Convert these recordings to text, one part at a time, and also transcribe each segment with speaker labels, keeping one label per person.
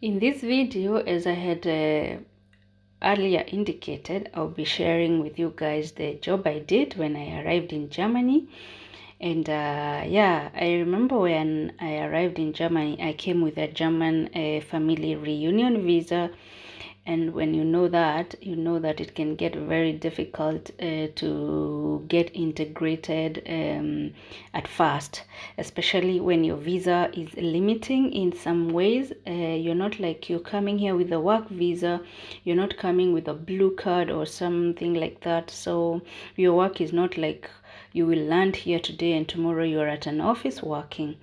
Speaker 1: In this video, as I had earlier indicated, I'll be sharing with you guys the job I did when I arrived in Germany. And yeah, I remember when I arrived in Germany, I came with a German family reunion visa. And when you know that it can get very difficult to get integrated at first, especially when your visa is limiting in some ways. You're not like you're coming here with a work visa, you're not coming with a blue card or something like that. So your work is not like you will land here today and tomorrow you're at an office working.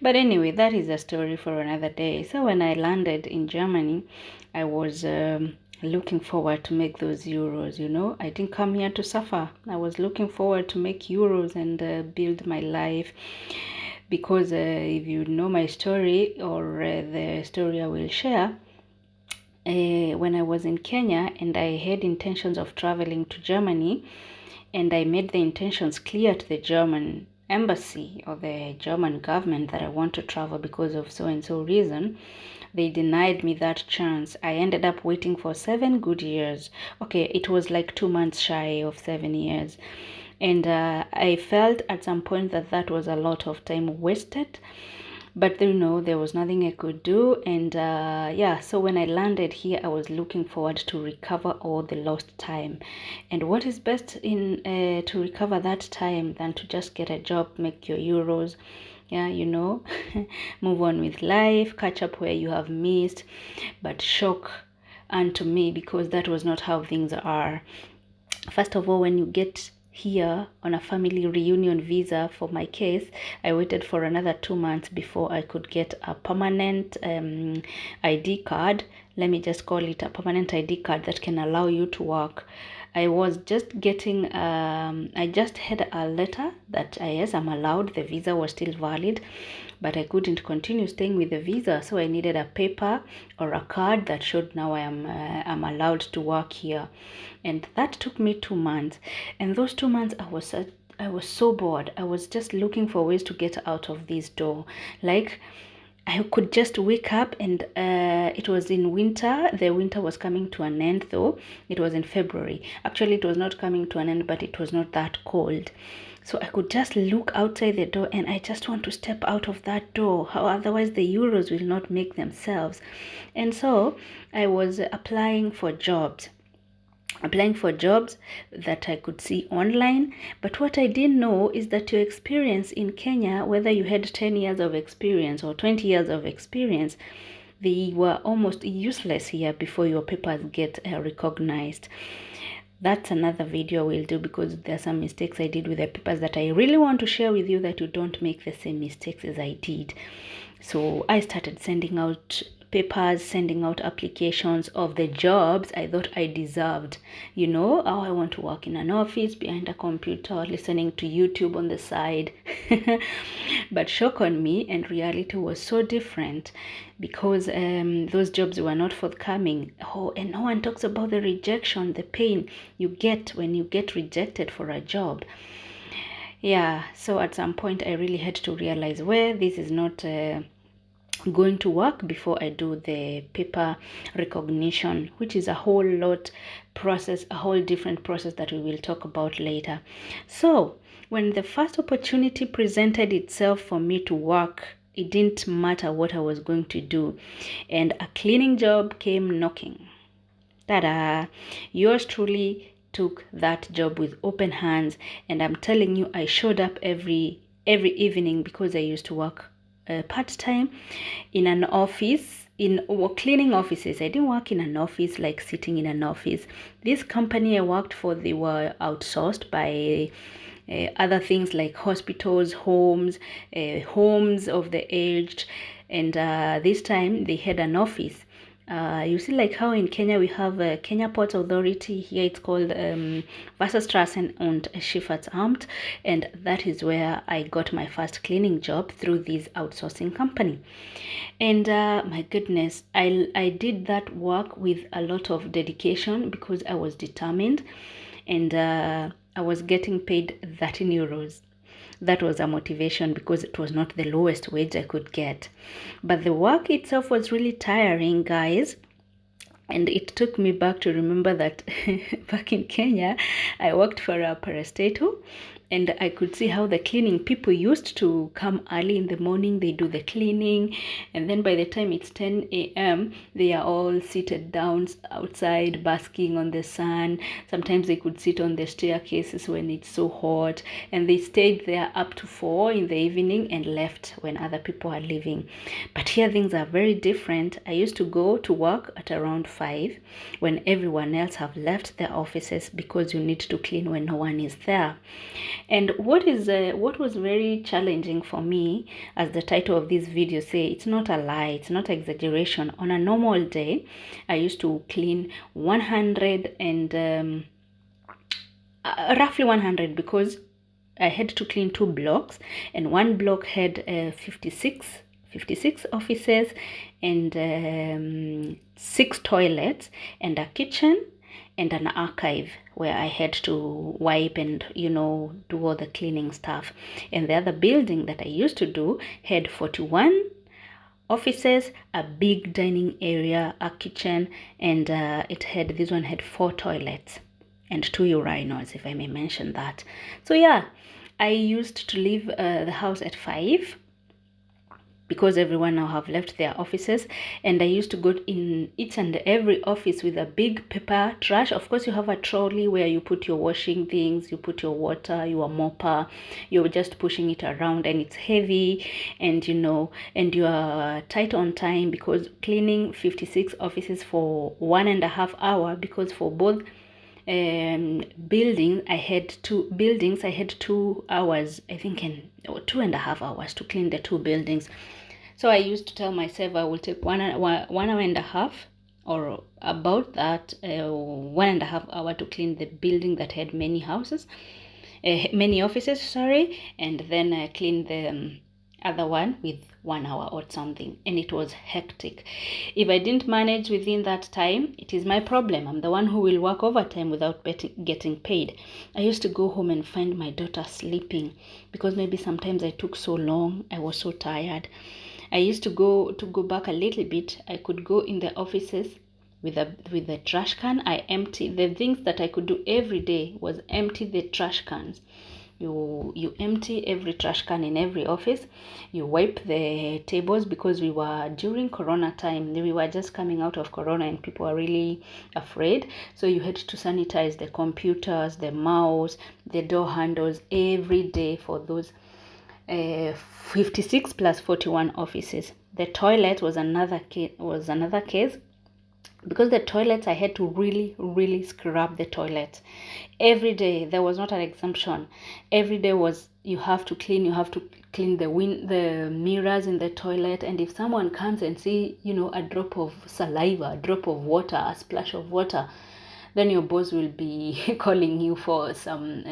Speaker 1: But anyway, that is a story for another day. So when I landed in Germany, I was looking forward to make those euros. I didn't come here to suffer. I was looking forward to make euros and build my life, because if you know my story, or the story I will share, when I was in Kenya and I had intentions of traveling to Germany, and I made the intentions clear to the German embassy or the German government that I want to travel because of so and so reason, they denied me that chance. I ended up waiting for 7 good years. Okay, it was like 2 months shy of 7 years. And I felt at some point that that was a lot of time wasted. But there was nothing I could do. And yeah, so when I landed here, I was looking forward to recover all the lost time. And what is best in to recover that time than to just get a job, make your euros, yeah, move on with life, catch up where you have missed. But shock unto me, because that was not how things are. First of all, when you get here on a family reunion visa, for my case, I waited for another 2 months before I could get a permanent ID card. Let me just call it a permanent ID card that can allow you to work. I was just getting, I just had a letter that yes, I'm allowed, the visa was still valid, but I couldn't continue staying with the visa. So I needed a paper or a card that showed now I'm allowed to work here. And that took me 2 months. And those 2 months, I was so bored. I was just looking for ways to get out of this door. Like, I could just wake up, and it was in winter. The winter was coming to an end, though. It was in February. Actually, it was not coming to an end, but it was not that cold. So I could just look outside the door, and I just want to step out of that door. How otherwise the euros will not make themselves. And so I was applying for jobs that I could see online. But what I didn't know is that your experience in Kenya, whether you had 10 years of experience or 20 years of experience, they were almost useless here before your papers get recognized. That's another video we'll do, because there are some mistakes I did with the papers that I really want to share with you, that you don't make the same mistakes as I did. So I started sending out papers, sending out applications of the jobs I thought I deserved. Oh, I want to work in an office behind a computer, listening to YouTube on the side. But shock on me, and reality was so different, because those jobs were not forthcoming. Oh, and no one talks about the rejection, the pain you get when you get rejected for a job. Yeah, so at some point I really had to realize, well, this is not going to work before I do the paper recognition, which is a whole lot process, a whole different process that we will talk about later. So when the first opportunity presented itself for me to work, it didn't matter what I was going to do, and a cleaning job came knocking. Ta-da! Yours truly took that job with open hands, and I'm telling you, I showed up every evening, because I used to work part-time in an office, in cleaning offices. I didn't work in an office, like sitting in an office. This company I worked for, they were outsourced by other things like hospitals, homes of the aged, and this time they had an office. You see, like how in Kenya we have Kenya Ports Authority. Here it's called Wasserstraßen und Schifffahrtsamt, and that is where I got my first cleaning job, through this outsourcing company. And my goodness, I did that work with a lot of dedication, because I was determined, and I was getting paid 13 euros. that was a motivation because it was not the lowest wage I could get. But the work itself was really tiring, guys. And it took me back to remember that back in Kenya, I worked for a parastatal, and I could see how the cleaning people used to come early in the morning. They do the cleaning, and then by the time it's 10 a.m., they are all seated down outside, basking on the sun. Sometimes they could sit on the staircases when it's so hot, and they stayed there up to 4 in the evening and left when other people are leaving. But here things are very different. I used to go to work at around 5 when everyone else have left their offices, because you need to clean when no one is there. And what was very challenging for me, as the title of this video say, it's not a lie, it's not exaggeration. On a normal day, I used to clean 100 and roughly 100, because I had to clean 2 blocks, and one block had 56 offices and 6 toilets and a kitchen and an archive where I had to wipe and, do all the cleaning stuff. And the other building that I used to do had 41 offices, a big dining area, a kitchen, and this one had 4 toilets and 2 urinals, if I may mention that. So yeah, I used to leave the house at 5, because everyone now have left their offices, and I used to go in each and every office with a big paper trash. Of course, you have a trolley where you put your washing things, you put your water, your mopper, you're just pushing it around, and it's heavy, and and you are tight on time, because cleaning 56 offices for 1.5 hours, because for both building I had 2 buildings, I had 2 hours, I think, or 2.5 hours to clean the 2 buildings. So I used to tell myself I will take 1 hour and a half, or about that, 1.5 hours to clean the building that had many houses, many offices, sorry, and then clean the other one with 1 hour or something. And it was hectic. If I didn't manage within that time, it is my problem. I'm the one who will work overtime without getting paid. I used to go home and find my daughter sleeping, because maybe sometimes I took so long, I was so tired. I used to go back a little bit. I could go in the offices with the trash can. I empty the things that I could do every day was empty the trash cans. You empty every trash can in every office. You wipe the tables, because we were during Corona time. We were just coming out of Corona and people are really afraid. So you had to sanitize the computers, the mouse, the door handles every day for those 56 plus 41 offices. The toilet was another case, because the toilets, I had to really scrub the toilet every day. There was not an exemption. Every day was, you have to clean the mirrors in the toilet. And if someone comes and see a drop of saliva, a drop of water, a splash of water, then your boss will be calling you for some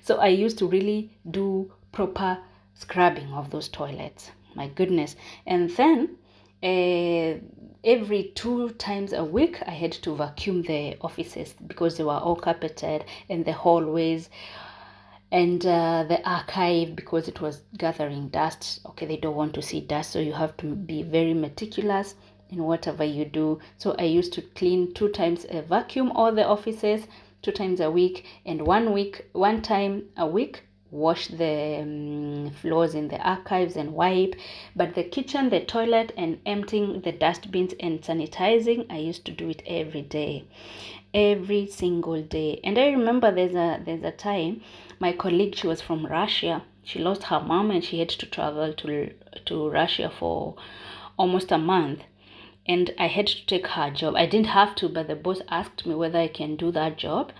Speaker 1: So I used to really do proper scrubbing of those toilets, my goodness. And then every 2 times a week I had to vacuum the offices, because they were all carpeted, and the hallways and the archive, because it was gathering dust. Okay, they don't want to see dust, so you have to be very meticulous in whatever you do. So I used to clean 2 times, vacuum all the offices 2 times a week, and 1 time a week wash the floors in the archives and wipe. But the kitchen, the toilet, and emptying the dustbins and sanitizing, I used to do it every day, every single day. And I remember there's a time, my colleague, she was from Russia. She lost her mom and she had to travel to Russia for almost a month. And I had to take her job. I didn't have to, but the boss asked me whether I can do that job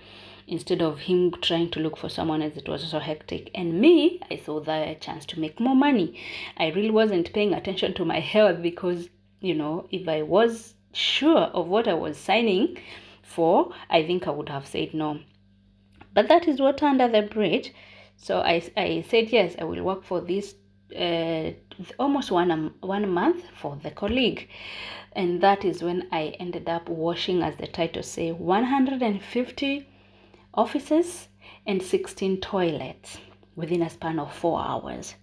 Speaker 1: instead of him trying to look for someone else. It was so hectic. And me, I saw the chance to make more money. I really wasn't paying attention to my health, because, if I was sure of what I was signing for, I think I would have said no. But that is water under the bridge. So I said, yes, I will work for this almost one month for the colleague. And that is when I ended up washing, as the title say, 150 offices and 16 toilets. within a span of 4 hours.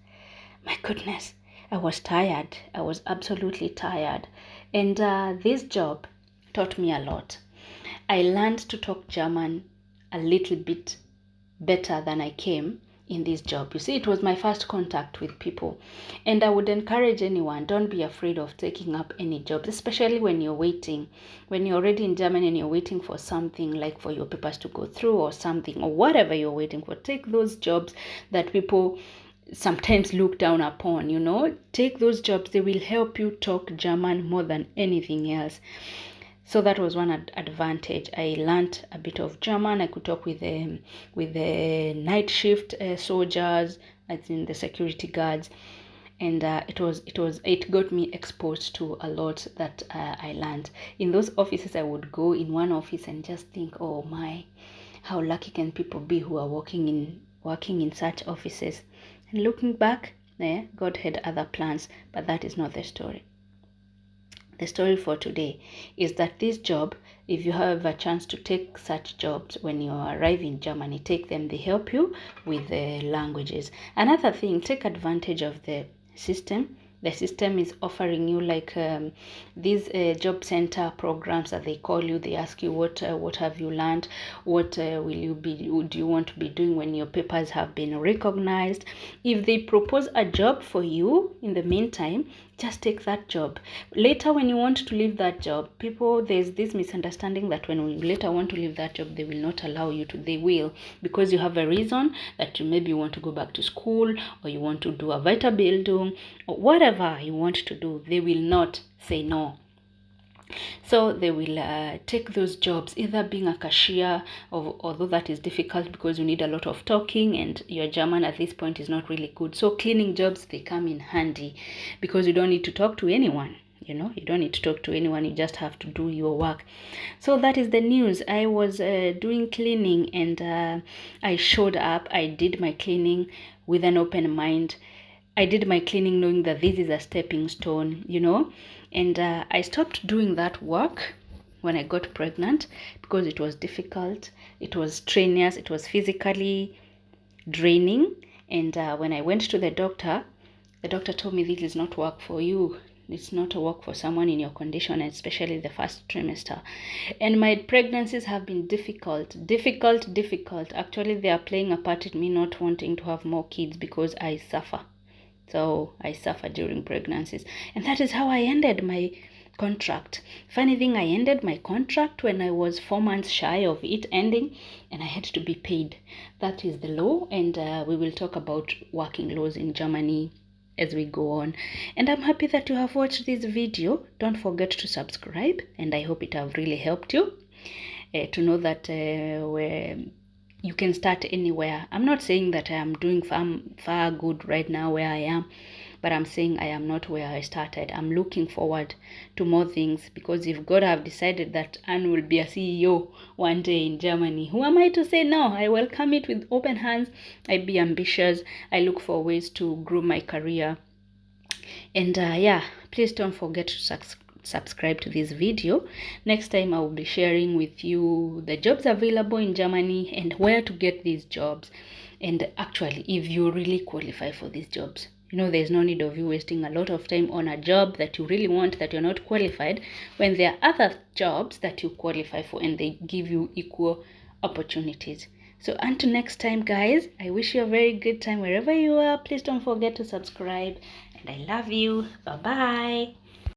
Speaker 1: My goodness, I was tired. I was absolutely tired. And this job taught me a lot. I learned to talk German a little bit better than I came in this job. You see, it was my first contact with people. And I would encourage anyone, don't be afraid of taking up any jobs, especially when you're waiting. When you're already in Germany and you're waiting for something, like for your papers to go through or something, or whatever you're waiting for. Take those jobs that people sometimes look down upon, take those jobs. They will help you talk German more than anything else. So that was one advantage. I learned a bit of German. I could talk with the night shift soldiers, as in the security guards, and it got me exposed to a lot that I learned. In those offices, I would go in one office and just think, oh my, how lucky can people be who are working in such offices? And looking back, God had other plans, but that is not the story. The story for today is that this job, if you have a chance to take such jobs when you arrive in Germany, take them. They help you with the languages. Another thing, take advantage of the system. The system is offering you like these job center programs that they call you. They ask you what have you learned, what do you want to be doing when your papers have been recognized. If they propose a job for you in the meantime, just take that job. Later, when you want to leave that job, there's this misunderstanding that when you later want to leave that job, they will not allow you to. They will, because you have a reason that you maybe want to go back to school, or you want to do a Weiterbildung, or whatever you want to do. They will not say no. So they will take those jobs, either being a cashier, although that is difficult because you need a lot of talking and your German at this point is not really good. So cleaning jobs, they come in handy because you don't need to talk to anyone. You don't need to talk to anyone. You just have to do your work. So that is the news. I was doing cleaning and I showed up. I did my cleaning with an open mind. I did my cleaning knowing that this is a stepping stone, and I stopped doing that work when I got pregnant because it was difficult, it was strenuous, it was physically draining. And when I went to the doctor told me this is not work for you. It's not a work for someone in your condition, especially the first trimester. And my pregnancies have been difficult. Actually, they are playing a part in me not wanting to have more kids because I suffer. So I suffered during pregnancies. And that is how I ended my contract. Funny thing, I ended my contract when I was 4 months shy of it ending, and I had to be paid. That is the law, and we will talk about working laws in Germany as we go on. And I'm happy that you have watched this video. Don't forget to subscribe, and I hope it have really helped you to know that you can start anywhere. I'm not saying that I am doing far good right now where I am, but I'm saying I am not where I started. I'm looking forward to more things, because if God have decided that Anne will be a CEO one day in Germany, who am I to say no? I welcome it with open hands. I be ambitious. I look for ways to grow my career. And please don't forget to subscribe to this video. Next time I will be sharing with you the jobs available in Germany and where to get these jobs, and actually if you really qualify for these jobs. There's no need of you wasting a lot of time on a job that you really want that you're not qualified, when there are other jobs that you qualify for and they give you equal opportunities. So until next time, guys, I wish you a very good time wherever you are. Please don't forget to subscribe, and I love you. Bye bye.